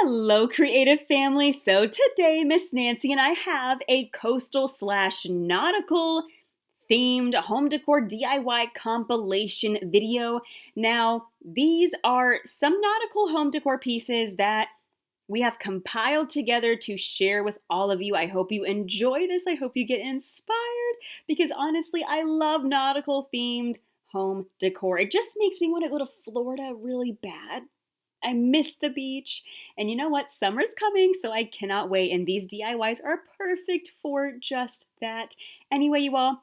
Hello, creative family. So today, Miss Nancy and I have a coastal/nautical themed home decor DIY compilation video. Now, these are some nautical home decor pieces that we have compiled together to share with all of you. I hope you enjoy this. I hope you get inspired because honestly, I love nautical themed home decor. It just makes me want to go to Florida really bad. I miss the beach. And you know what? Summer's coming, so I cannot wait. And these DIYs are perfect for just that. Anyway, you all,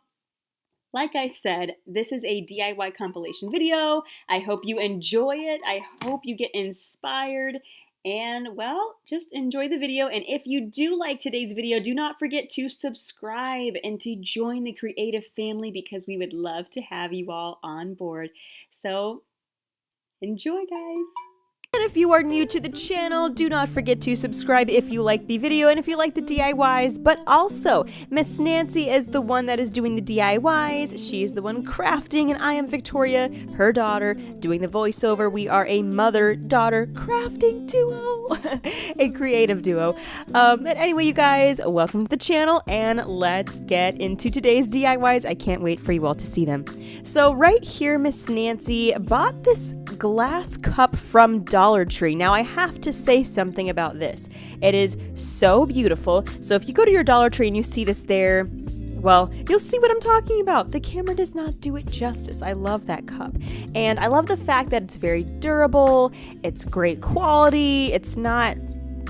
like I said, this is a DIY compilation video. I hope you enjoy it. I hope you get inspired. And well, just enjoy the video. And if you do like today's video, do not forget to subscribe and to join the creative family because we would love to have you all on board. So enjoy, guys. And if you are new to the channel, do not forget to subscribe if you like the video and if you like the DIYs, but also Miss Nancy is the one that is doing the DIYs, she is the one crafting, and I am Victoria, her daughter, doing the voiceover. We are a mother-daughter crafting duo, a creative duo. But anyway, you guys, welcome to the channel, and let's get into today's DIYs. I can't wait for you all to see them. So right here, Miss Nancy bought this glass cup from Dollar Tree. Now I have to say something about this. It is so beautiful. So if you go to your Dollar Tree and you see this there, well, you'll see what I'm talking about. The camera does not do it justice. I love that cup. And I love the fact that it's very durable. It's great quality. It's not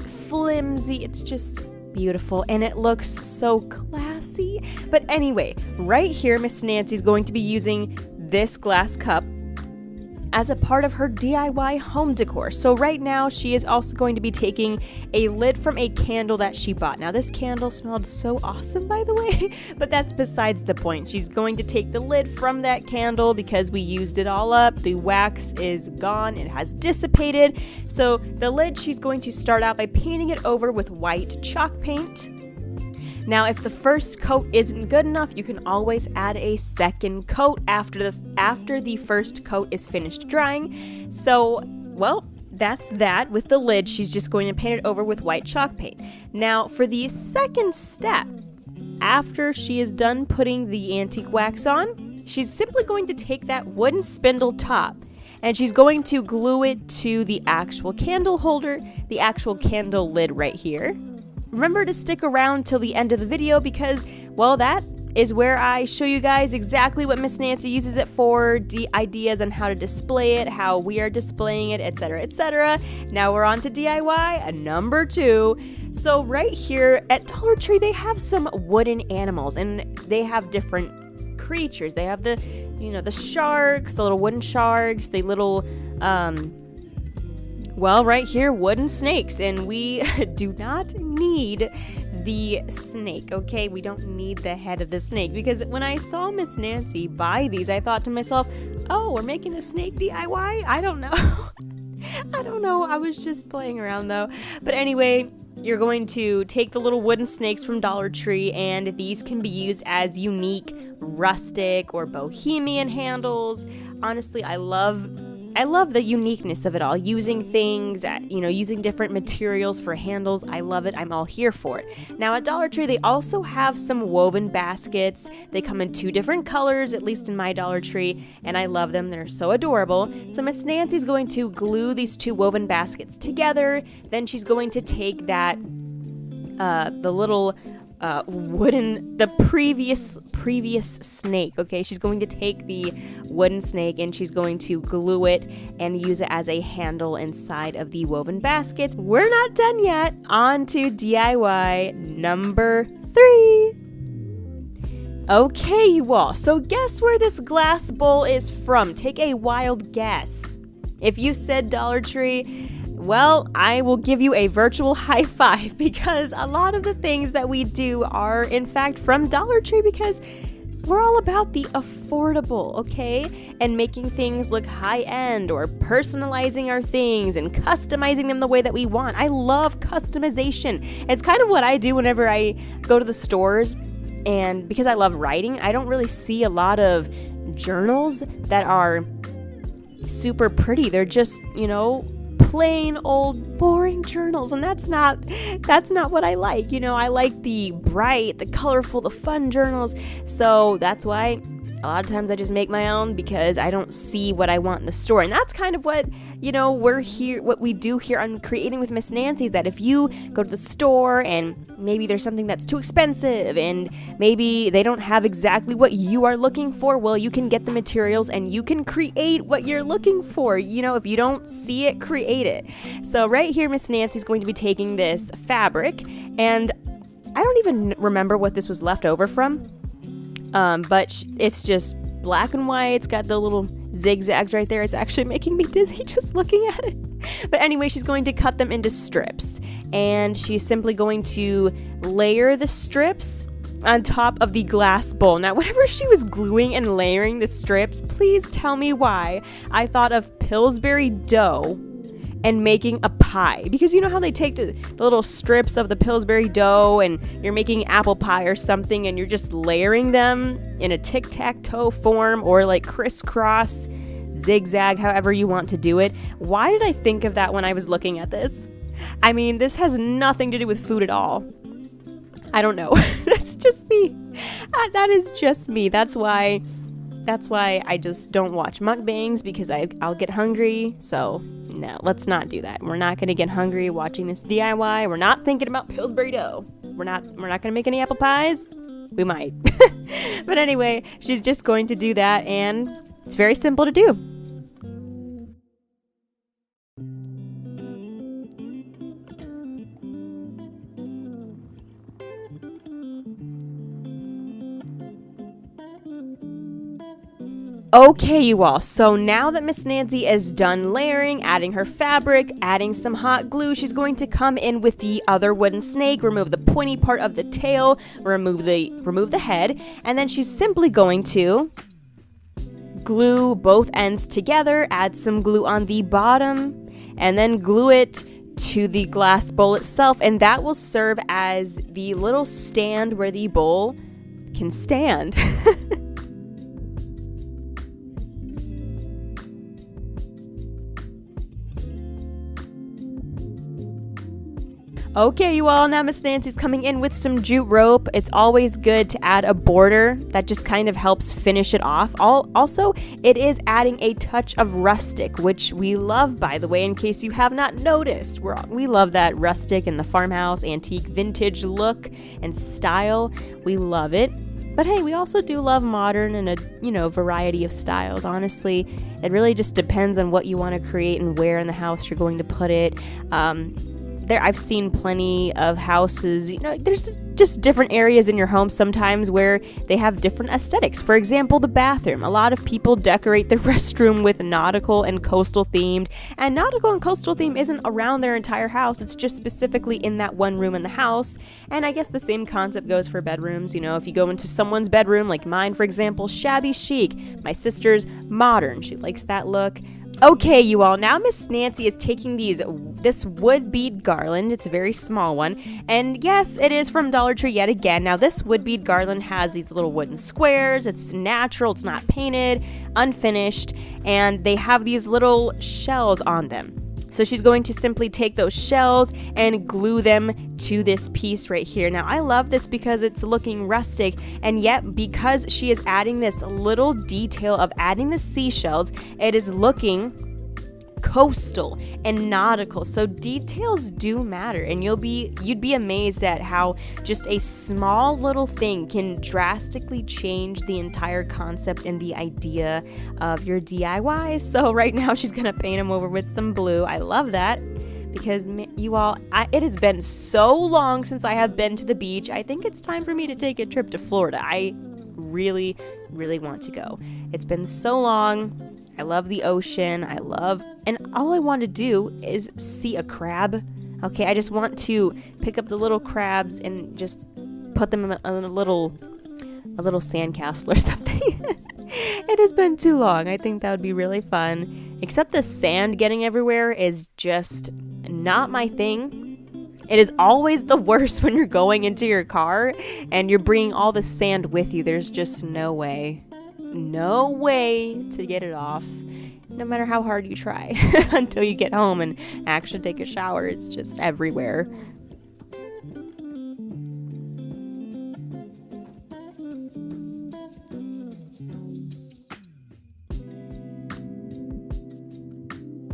flimsy. It's just beautiful. And it looks so classy. But anyway, right here, Miss Nancy's going to be using this glass cup as a part of her DIY home decor. So right now she is also going to be taking a lid from a candle that she bought. Now this candle smelled so awesome, by the way, but that's besides the point. She's going to take the lid from that candle because we used it all up. The wax is gone, it has dissipated. So the lid, she's going to start out by painting it over with white chalk paint. Now, if the first coat isn't good enough, you can always add a second coat after the first coat is finished drying. So, well, that's that. With the lid, she's just going to paint it over with white chalk paint. Now, for the second step, after she is done putting the antique wax on, she's simply going to take that wooden spindle top and she's going to glue it to the actual candle holder, the actual candle lid right here. Remember to stick around till the end of the video because, well, that is where I show you guys exactly what Miss Nancy uses it for, ideas on how to display it, how we are displaying it, etc., etc. Now we're on to DIY number 2. So right here at Dollar Tree, they have some wooden animals, and they have different creatures. They have the sharks, the little wooden sharks, the little, well, right here, wooden snakes, and we do not need the snake, okay? We don't need the head of the snake, because when I saw Miss Nancy buy these, I thought to myself, oh, we're making a snake DIY? I don't know. I don't know. I was just playing around, though. But anyway, you're going to take the little wooden snakes from Dollar Tree, and these can be used as unique rustic or bohemian handles. Honestly, I love the uniqueness of it all, using things, using different materials for handles. I love it. I'm all here for it. Now at Dollar Tree, they also have some woven baskets. They come in 2 different colors, at least in my Dollar Tree, and I love them. They're so adorable. So Miss Nancy's going to glue these 2 woven baskets together. Then she's going to take that, the little the previous snake, okay? She's going to take the wooden snake and she's going to glue it and use it as a handle inside of the woven baskets. We're not done yet. On to DIY number 3. Okay, you all. So guess where this glass bowl is from? Take a wild guess. If you said Dollar Tree, well, I will give you a virtual high five because a lot of the things that we do are, in fact, from Dollar Tree because we're all about the affordable, okay? And making things look high-end or personalizing our things and customizing them the way that we want. I love customization. It's kind of what I do whenever I go to the stores, and because I love writing, I don't really see a lot of journals that are super pretty. They're just, plain old boring journals, and that's not what I like. You know, I like the bright, the colorful, the fun journals. So that's why a lot of times I just make my own, because I don't see what I want in the store. And that's kind of what, what we do here on Creating with Miss Nancy, is that if you go to the store and maybe there's something that's too expensive and maybe they don't have exactly what you are looking for, well, you can get the materials and you can create what you're looking for. If you don't see it, create it. So right here, Miss Nancy's going to be taking this fabric, and I don't even remember what this was left over from. But it's just black and white. It's got the little zigzags right there. It's actually making me dizzy just looking at it. But anyway, she's going to cut them into strips, and she's simply going to layer the strips on top of the glass bowl. Now, whenever she was gluing and layering the strips, please tell me why I thought of Pillsbury dough and making a pie, because you know how they take the little strips of the Pillsbury dough and you're making apple pie or something, and you're just layering them in a tic-tac-toe form or like crisscross, zigzag, however you want to do it. Why did I think of that when I was looking at this? I mean, this has nothing to do with food at all. I don't know. That's just me. That is just me. That's why I just don't watch mukbangs, because I'll get hungry. So no, let's not do that. We're not going to get hungry watching this DIY. We're not thinking about Pillsbury dough. We're not going to make any apple pies. We might. But anyway, she's just going to do that, and it's very simple to do. Okay, you all, so now that Miss Nancy is done layering, adding her fabric, adding some hot glue, she's going to come in with the other wooden snake, remove the pointy part of the tail, remove the head, and then she's simply going to glue both ends together, add some glue on the bottom, and then glue it to the glass bowl itself, and that will serve as the little stand where the bowl can stand. Okay, you all, now Miss Nancy's coming in with some jute rope. It's always good to add a border. That just kind of helps finish it off. Also, it is adding a touch of rustic, which we love, by the way, in case you have not noticed. We love that rustic and the farmhouse, antique, vintage look and style. We love it. But hey, we also do love modern and a variety of styles. Honestly, it really just depends on what you want to create and where in the house you're going to put it. I've seen plenty of houses, there's just different areas in your home sometimes where they have different aesthetics. For example, the bathroom. A lot of people decorate the restroom with nautical and coastal themed, and nautical and coastal theme isn't around their entire house. It's just specifically in that one room in the house. And I guess the same concept goes for bedrooms. If you go into someone's bedroom, like mine, for example, shabby chic. My sister's modern. She likes that look. Okay, you all, now Miss Nancy is taking this wood bead garland. It's a very small one, and yes, it is from Dollar Tree yet again. Now, this wood bead garland has these little wooden squares. It's natural, it's not painted, unfinished, and they have these little shells on them. So she's going to simply take those shells and glue them to this piece right here. Now, I love this because it's looking rustic, and yet because she is adding this little detail of adding the seashells, it is looking coastal and nautical. So details do matter, and you'd be amazed at how just a small little thing can drastically change the entire concept and the idea of your DIY. So right now she's gonna paint them over with some blue. I love that, because you all, it has been so long since I have been to the beach. I think it's time for me to take a trip to Florida. I really, really want to go. It's been so long. I love the ocean. And all I want to do is see a crab. Okay, I just want to pick up the little crabs and just put them in a little sandcastle or something. It has been too long. I think that would be really fun. Except the sand getting everywhere is just not my thing. It is always the worst when you're going into your car and you're bringing all the sand with you. There's just no way to get it off. no matter how hard you try, until you get home and actually take a shower. It's just everywhere.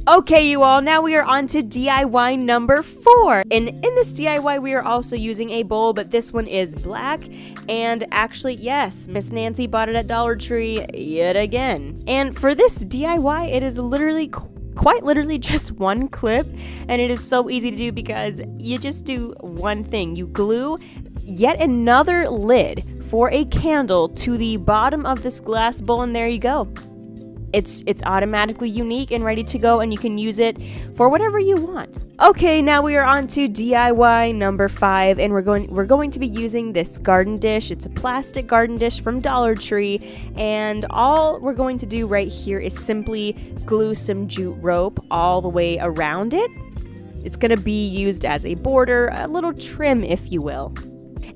Okay, you all, now we are on to DIY number 4. And in this DIY, we are also using a bowl, but this one is black. And actually, yes, Miss Nancy bought it at Dollar Tree yet again. And for this DIY, it is literally quite literally just one clip, and it is so easy to do because you just do one thing. You glue yet another lid for a candle to the bottom of this glass bowl, and there you go. It's automatically unique and ready to go, and you can use it for whatever you want. Okay, now we are on to DIY number 5, and we're going to be using this garden dish. It's a plastic garden dish from Dollar Tree, and all we're going to do right here is simply glue some jute rope all the way around it. It's going to be used as a border, a little trim, if you will.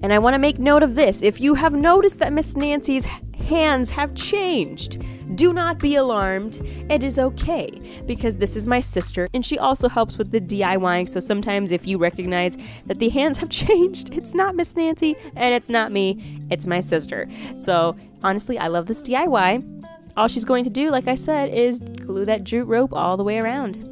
And I want to make note of this. If you have noticed that Miss Nancy's hands have changed, do not be alarmed. It is okay, because this is my sister, and she also helps with the DIYing. So sometimes if you recognize that the hands have changed, it's not Miss Nancy, and it's not me, it's my sister. So honestly, I love this DIY. All she's going to do, like I said, is glue that jute rope all the way around.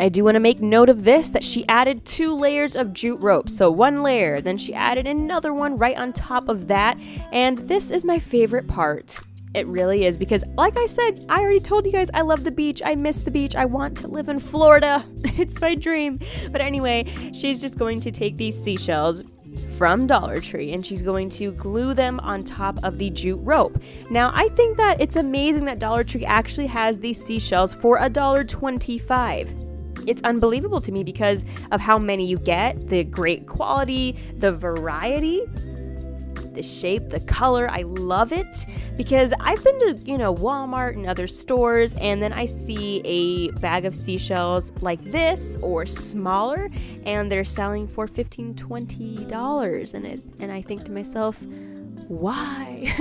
I do want to make note of this, that she added 2 layers of jute rope. So 1 layer, then she added another one right on top of that. And this is my favorite part. It really is, because like I said, I already told you guys I love the beach. I miss the beach. I want to live in Florida. It's my dream. But anyway, she's just going to take these seashells from Dollar Tree, and she's going to glue them on top of the jute rope. Now, I think that it's amazing that Dollar Tree actually has these seashells for $1.25. It's unbelievable to me because of how many you get, the great quality, the variety, the shape, the color. I love it because I've been to, Walmart and other stores, and then I see a bag of seashells like this or smaller, and they're selling for $15, $20, and I think to myself, why?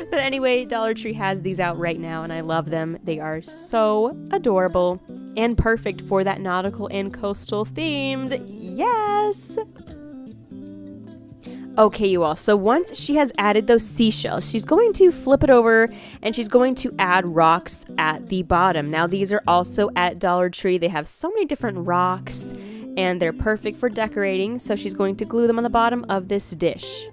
But anyway, Dollar Tree has these out right now, and I love them. They are so adorable and perfect for that nautical and coastal themed. Yes! Okay, you all, so once she has added those seashells, she's going to flip it over, and she's going to add rocks at the bottom. Now, these are also at Dollar Tree. They have so many different rocks, and they're perfect for decorating, so she's going to glue them on the bottom of this dish.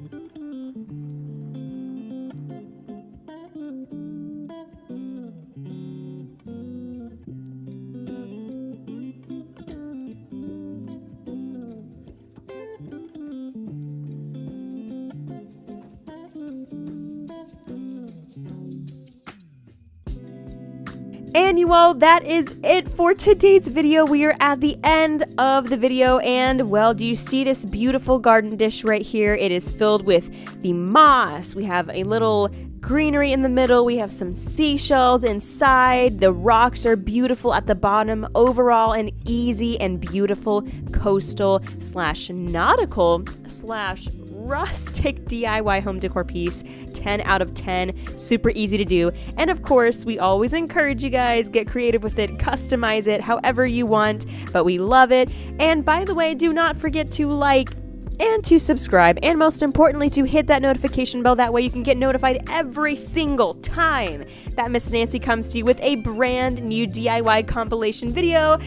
And you all, that is it for today's video. We are at the end of the video, and well, do you see this beautiful garden dish right here? It is filled with the moss. We have a little greenery in the middle. We have some seashells inside. The rocks are beautiful at the bottom. Overall, an easy and beautiful coastal / nautical / rustic DIY home decor piece. 10 out of 10. Super easy to do. And of course, we always encourage you guys, get creative with it, customize it however you want, but we love it. And by the way, do not forget to like and to subscribe, and most importantly, to hit that notification bell. That way you can get notified every single time that Miss Nancy comes to you with a brand new DIY compilation video.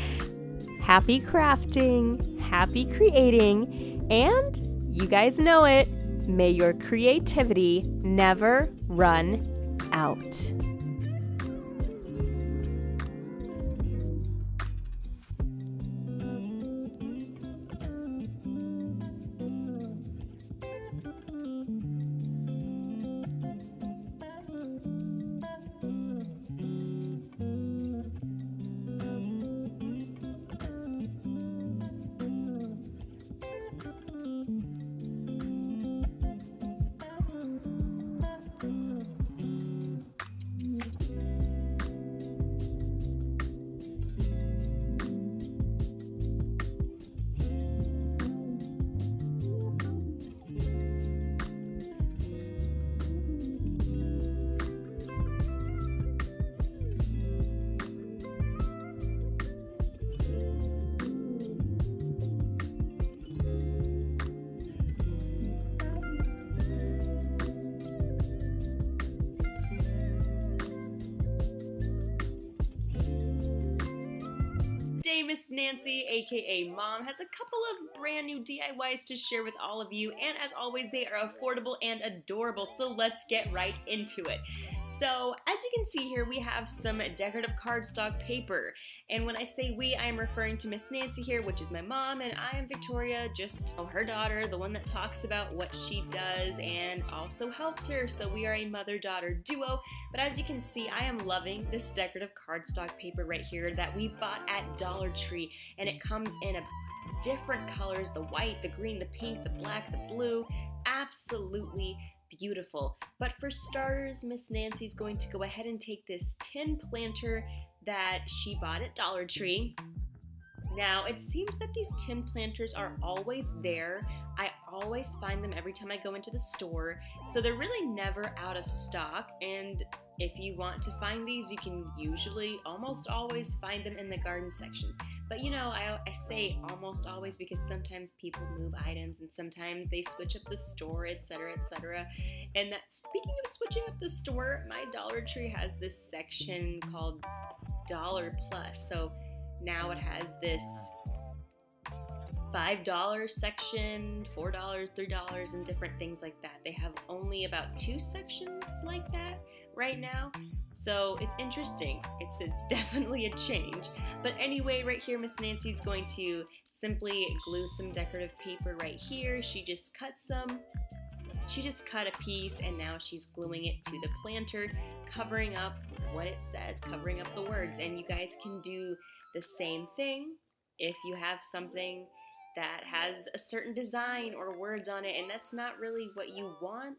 Happy crafting, happy creating, and you guys know it, may your creativity never run out. today Miss Nancy, aka Mom, has a couple of brand new DIYs to share with all of you, and as always they are affordable and adorable, so let's get right into it. So as you can see here, we have some decorative cardstock paper, and when I say we, I am referring to Miss Nancy here, which is my mom, and I am Victoria, just her daughter, the one that talks about what she does and also helps her, so we are a mother-daughter duo. But as you can see, I am loving this decorative cardstock paper right here that we bought at Dollar Tree, and it comes in a different colors, the white, the green, the pink, the black, the blue. Absolutely beautiful. But for starters, Miss Nancy's going to go ahead and take this tin planter that she bought at Dollar Tree. Now, it seems that these tin planters are always there. I always find them every time I go into the store, so they're really never out of stock, and if you want to find these, you can usually almost always find them in the garden section. But you know, I say almost always because sometimes people move items and sometimes they switch up the store, etc., etc. And that, speaking of switching up the store, my Dollar Tree has this section called Dollar Plus. So now it has this $5 section, $4, $3, and different things like that. They have only about 2 sections like that right now. So it's interesting. It's definitely a change. But anyway, right here, Miss Nancy's going to simply glue some decorative paper right here. She just cut a piece, and now she's gluing it to the planter, covering up what it says, covering up the words. And you guys can do the same thing if you have something that has a certain design or words on it and that's not really what you want,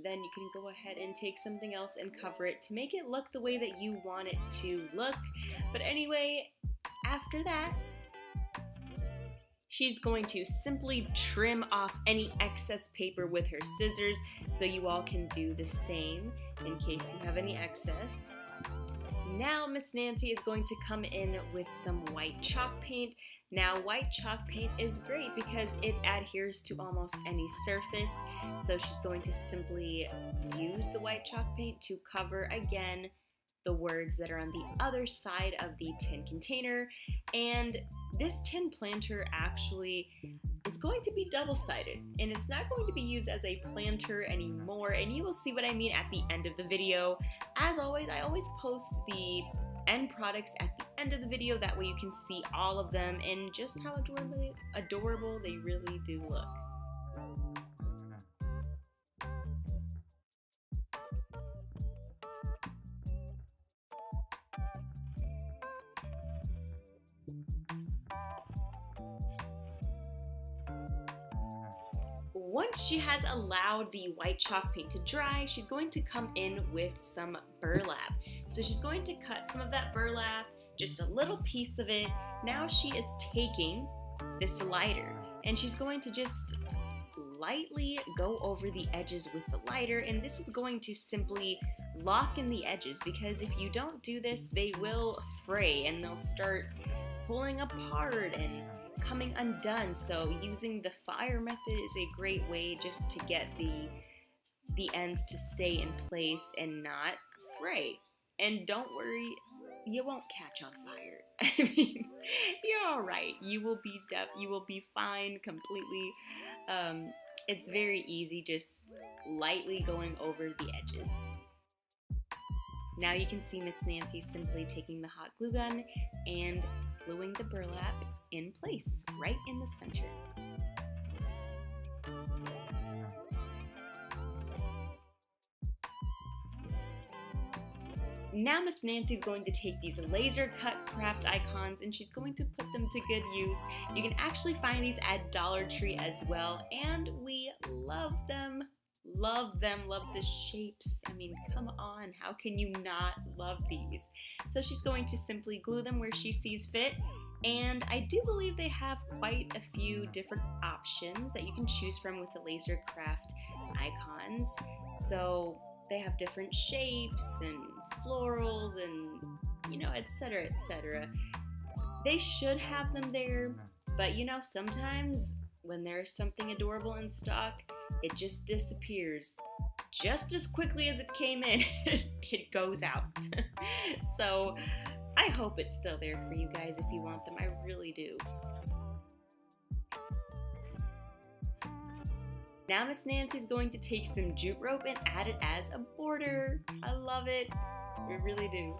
then you can go ahead and take something else and cover it to make it look the way that you want it to look. But anyway, after that, she's going to simply trim off any excess paper with her scissors, so you all can do the same in case you have any excess. Now Miss Nancy is going to come in with some white chalk paint. Now white chalk paint is great because it adheres to almost any surface, so she's going to simply use the white chalk paint to cover again the words that are on the other side of the tin container. And this tin planter actually is going to be double-sided, and it's not going to be used as a planter anymore, and you will see what I mean at the end of the video. As always, I always post the end products at the end of the video, that way you can see all of them and just how adorable they really do look. Once she has allowed the white chalk paint to dry, she's going to come in with some burlap. So she's going to cut some of that burlap, just a little piece of it. Now she is taking this lighter and she's going to just lightly go over the edges with the lighter, and this is going to simply lock in the edges, because if you don't do this, they will fray and they'll start pulling apart and coming undone. So using the fire method is a great way just to get the ends to stay in place and not fray. And don't worry, you won't catch on fire. I mean, you're all right. You will be fine completely. It's very easy, just lightly going over the edges. Now you can see Miss Nancy simply taking the hot glue gun and gluing the burlap in place, right in the center. Now Miss Nancy's going to take these laser cut craft icons and she's going to put them to good use. You can actually find these at Dollar Tree as well, and we love them. Love them, love the shapes. I mean, come on, how can you not love these? So she's going to simply glue them where she sees fit, and I do believe they have quite a few different options that you can choose from with the laser craft icons. So they have different shapes and florals and, you know, etc., etc. They should have them there, but you know, sometimes when there's something adorable in stock, it just disappears. Just as quickly as it came in, it goes out. So I hope it's still there for you guys if you want them. I really do. Now Miss Nancy's going to take some jute rope and add it as a border. I love it. I really do.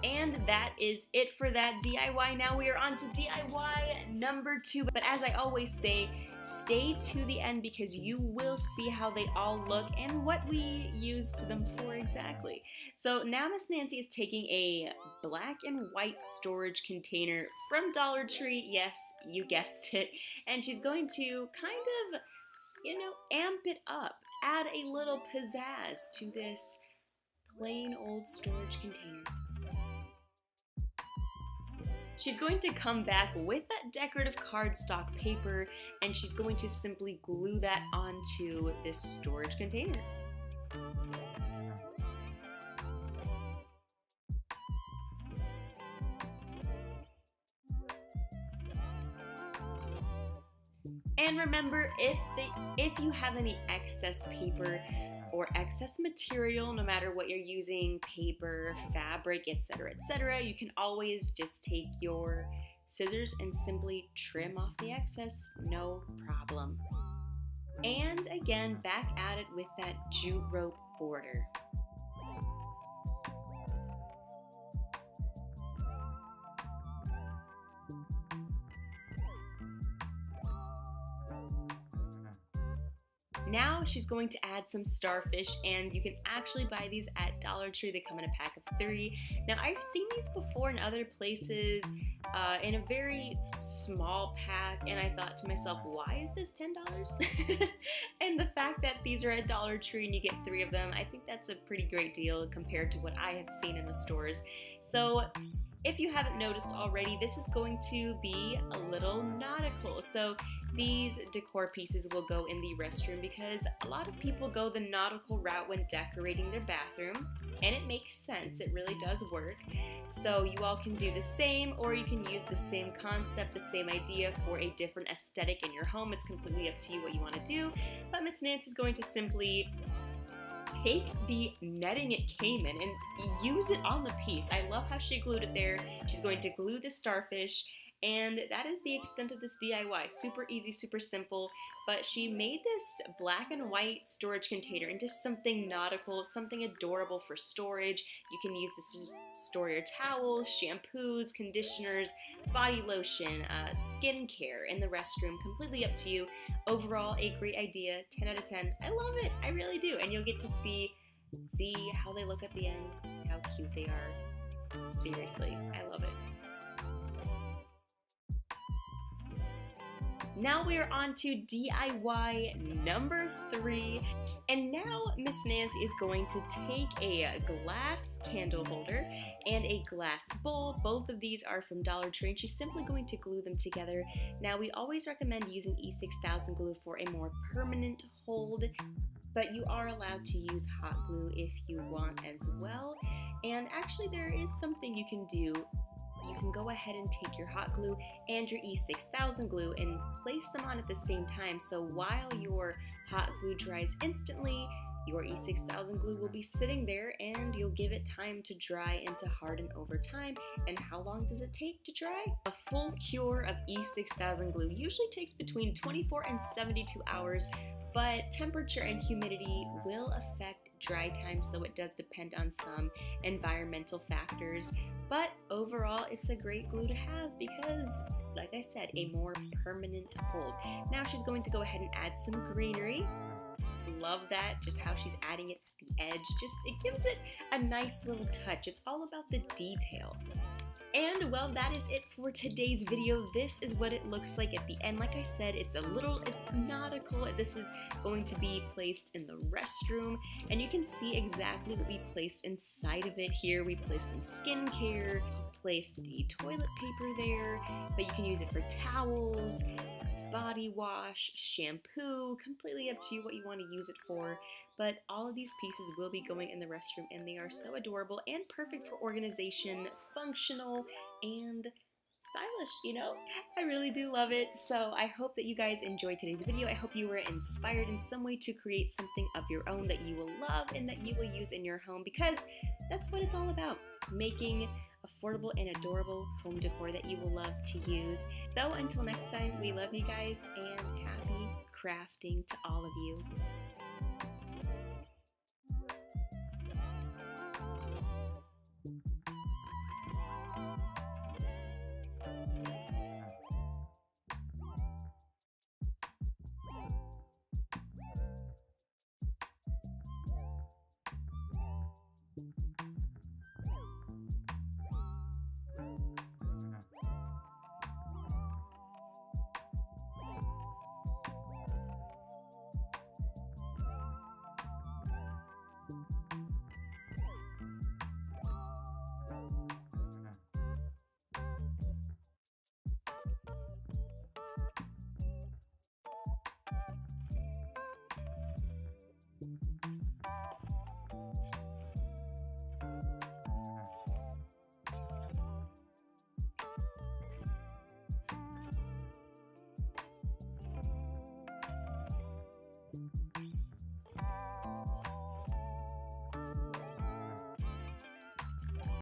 And that is it for that DIY. Now we are on to DIY number 2. But as I always say, stay to the end because you will see how they all look and what we used them for exactly. So now Miss Nancy is taking a black and white storage container from Dollar Tree. Yes, you guessed it. And she's going to kind of, amp it up. Add a little pizzazz to this plain old storage container. She's going to come back with that decorative cardstock paper and she's going to simply glue that onto this storage container. And remember, if you have any excess paper or excess material, no matter what you're using, paper, fabric, etc., you can always just take your scissors and simply trim off the excess, no problem. And again, back at it with that jute rope border. Now she's going to add some starfish, and you can actually buy these at Dollar Tree. They come in a pack of 3. Now I've seen these before in other places in a very small pack, and I thought to myself, why is this $10? And the fact that these are at Dollar Tree and you get 3 of them, I think that's a pretty great deal compared to what I have seen in the stores. So if you haven't noticed already, this is going to be a little nautical. So these decor pieces will go in the restroom because a lot of people go the nautical route when decorating their bathroom, and it makes sense. It really does work. So you all can do the same, or you can use the same concept, the same idea for a different aesthetic in your home. It's completely up to you what you want to do. But Miss Nancy's going to simply take the netting it came in and use it on the piece. I love how she glued it there. She's going to glue the starfish, and that is the extent of this DIY. Super easy, super simple, but she made this black and white storage container into something nautical, something adorable for storage. You can use this to store your towels, shampoos, conditioners, body lotion, skincare in the restroom, completely up to you. Overall, a great idea, 10 out of 10. I love it, I really do, and you'll get to see how they look at the end, how cute they are. Seriously, I love it. Now we are on to DIY number 3, and now Miss Nancy is going to take a glass candle holder and a glass bowl. Both of these are from Dollar Tree, and she's simply going to glue them together. Now we always recommend using E6000 glue for a more permanent hold, but you are allowed to use hot glue if you want as well. And actually there is something you can do. You can go ahead and take your hot glue and your E6000 glue and place them on at the same time. So while your hot glue dries instantly, your E6000 glue will be sitting there and you'll give it time to dry and to harden over time. And how long does it take to dry? A full cure of E6000 glue usually takes between 24 and 72 hours, but temperature and humidity will affect dry time, so it does depend on some environmental factors. But overall, it's a great glue to have because, like I said, a more permanent hold. Now she's going to go ahead and add some greenery. Love that, just how she's adding it at the edge. It gives it a nice little touch. It's all about the detail. And well, that is it for today's video. This is what it looks like at the end. Like I said, it's nautical. This is going to be placed in the restroom, and you can see exactly what we placed inside of it here. We placed some skincare, placed the toilet paper there, but you can use it for towels, body wash, shampoo, completely up to you what you want to use it for. But all of these pieces will be going in the restroom, and they are so adorable and perfect for organization, functional, and stylish, you know? I really do love it. So I hope that you guys enjoyed today's video. I hope you were inspired in some way to create something of your own that you will love and that you will use in your home, because that's what it's all about, making affordable and adorable home decor that you will love to use. So until next time, we love you guys and happy crafting to all of you.